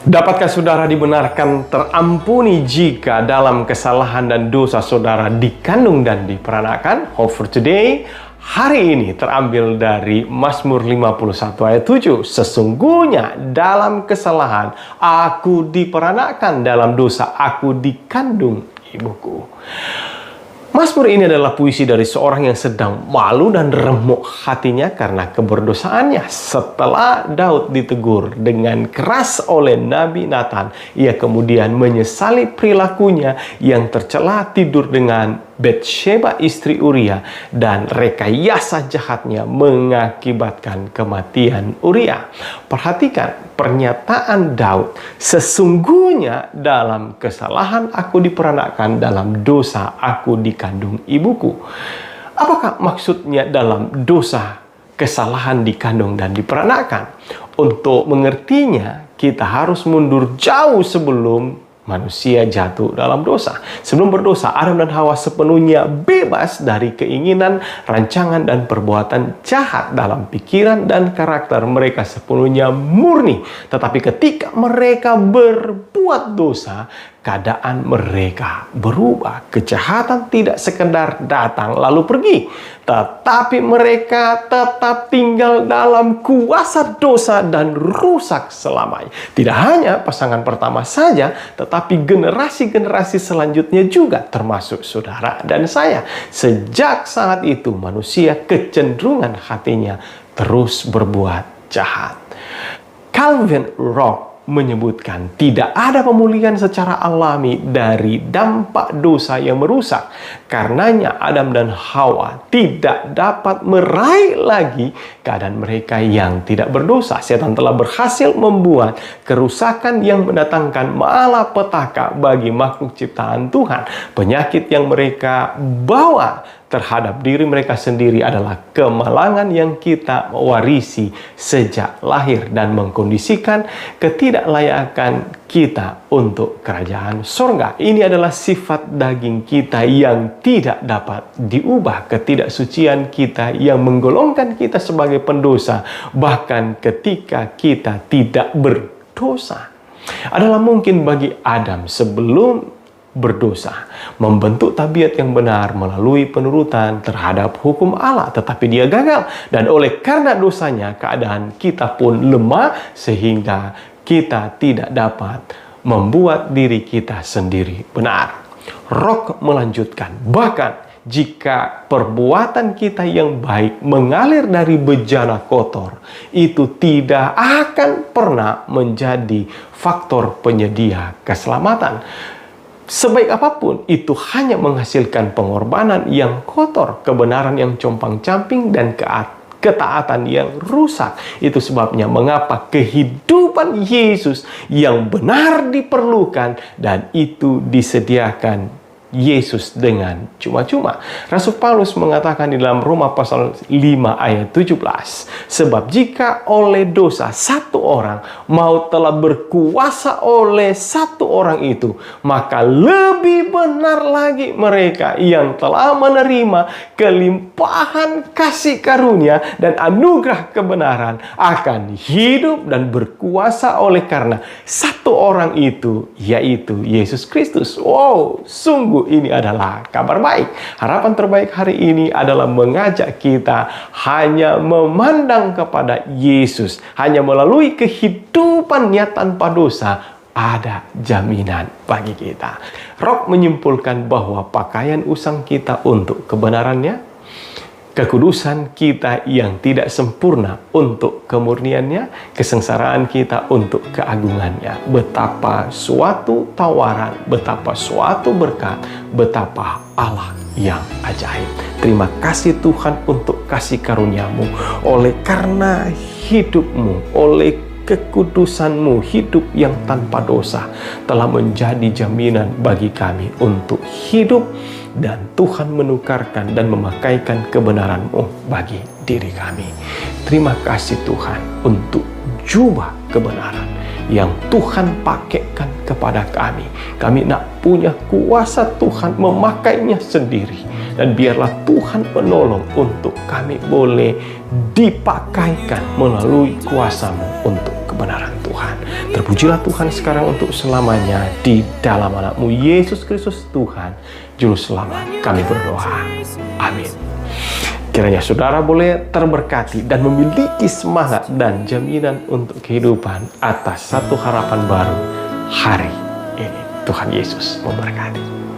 Dapatkah saudara dibenarkan terampuni jika dalam kesalahan dan dosa saudara dikandung dan diperanakan? Hope for today hari ini terambil dari Mazmur 51 ayat 7. Sesungguhnya dalam kesalahan aku diperanakan, dalam dosa aku dikandung ibuku. Mazmur ini adalah puisi dari seorang yang sedang malu dan remuk hatinya karena keberdosaannya. Setelah Daud ditegur dengan keras oleh Nabi Nathan, ia kemudian menyesali perilakunya yang tercela tidur dengan Batsheba istri Uria, dan rekayasa jahatnya mengakibatkan kematian Uria. Perhatikan pernyataan Daud, sesungguhnya dalam kesalahan aku diperanakan, dalam dosa aku dikandung ibuku. Apakah maksudnya dalam dosa, kesalahan dikandung dan diperanakan? Untuk mengertinya, kita harus mundur jauh sebelum manusia jatuh dalam dosa. Sebelum berdosa, Adam dan Hawa sepenuhnya bebas dari keinginan, rancangan, dan perbuatan jahat. Dalam pikiran dan karakter mereka sepenuhnya murni. Tetapi ketika mereka berbuat dosa, keadaan mereka berubah. Kejahatan tidak sekedar datang lalu pergi, tetapi mereka tetap tinggal dalam kuasa dosa dan rusak selamanya. Tidak hanya pasangan pertama saja, tetapi generasi-generasi selanjutnya juga, termasuk saudara dan saya. Sejak saat itu manusia kecenderungan hatinya terus berbuat jahat. Calvin Rock menyebutkan tidak ada pemulihan secara alami dari dampak dosa yang merusak. Karenanya Adam dan Hawa tidak dapat meraih lagi keadaan mereka yang tidak berdosa. Setan telah berhasil membuat kerusakan yang mendatangkan malapetaka bagi makhluk ciptaan Tuhan. Penyakit yang mereka bawa terhadap diri mereka sendiri adalah kemalangan yang kita warisi sejak lahir dan mengkondisikan ketidaklayakan kita untuk kerajaan surga. Ini adalah sifat daging kita yang tidak dapat diubah, ketidaksucian kita yang menggolongkan kita sebagai pendosa bahkan ketika kita tidak berdosa. Adalah mungkin bagi Adam sebelum berdosa membentuk tabiat yang benar melalui penurutan terhadap hukum Allah, tetapi dia gagal, dan oleh karena dosanya keadaan kita pun lemah sehingga kita tidak dapat membuat diri kita sendiri benar. Rock melanjutkan, bahkan jika perbuatan kita yang baik mengalir dari bejana kotor, itu tidak akan pernah menjadi faktor penyedia keselamatan. Sebaik apapun, itu hanya menghasilkan pengorbanan yang kotor, kebenaran yang compang-camping, dan ketaatan yang rusak. Itu sebabnya mengapa kehidupan Yesus yang benar diperlukan, dan itu disediakan Yesus dengan cuma-cuma. Rasul Paulus mengatakan di dalam Roma pasal 5 ayat 17, sebab jika oleh dosa satu orang maut telah berkuasa oleh satu orang itu, maka lebih benar lagi mereka yang telah menerima kelimpahan kasih karunia dan anugerah kebenaran akan hidup dan berkuasa oleh karena satu orang itu, yaitu Yesus Kristus. Wow, sungguh ini adalah kabar baik. Harapan terbaik hari ini adalah mengajak kita hanya memandang kepada Yesus. Hanya melalui kehidupannya tanpa dosa ada jaminan bagi kita. Rock menyimpulkan bahwa pakaian usang kita untuk kebenarannya, kekudusan kita yang tidak sempurna untuk kemurniannya, kesengsaraan kita untuk keagungannya. Betapa suatu tawaran, betapa suatu berkat, betapa Allah yang ajaib. Terima kasih Tuhan untuk kasih karuniamu. Oleh karena hidupmu, oleh kekudusanmu, hidup yang tanpa dosa telah menjadi jaminan bagi kami untuk hidup, dan Tuhan menukarkan dan memakaikan kebenaran-Mu bagi diri kami. Terima kasih Tuhan untuk jubah kebenaran yang Tuhan pakaikan kepada kami. Kami nak punya kuasa Tuhan memakainya sendiri, dan biarlah Tuhan menolong untuk kami boleh dipakaikan melalui kuasa-Mu untuk kebenaran Tuhan. Terpujilah Tuhan sekarang untuk selamanya di dalam anakmu Yesus Kristus Tuhan, Juru Selamat. Kami berdoa. Amin. Kiranya saudara boleh terberkati dan memiliki semangat dan jaminan untuk kehidupan atas satu harapan baru hari ini. Tuhan Yesus memberkati.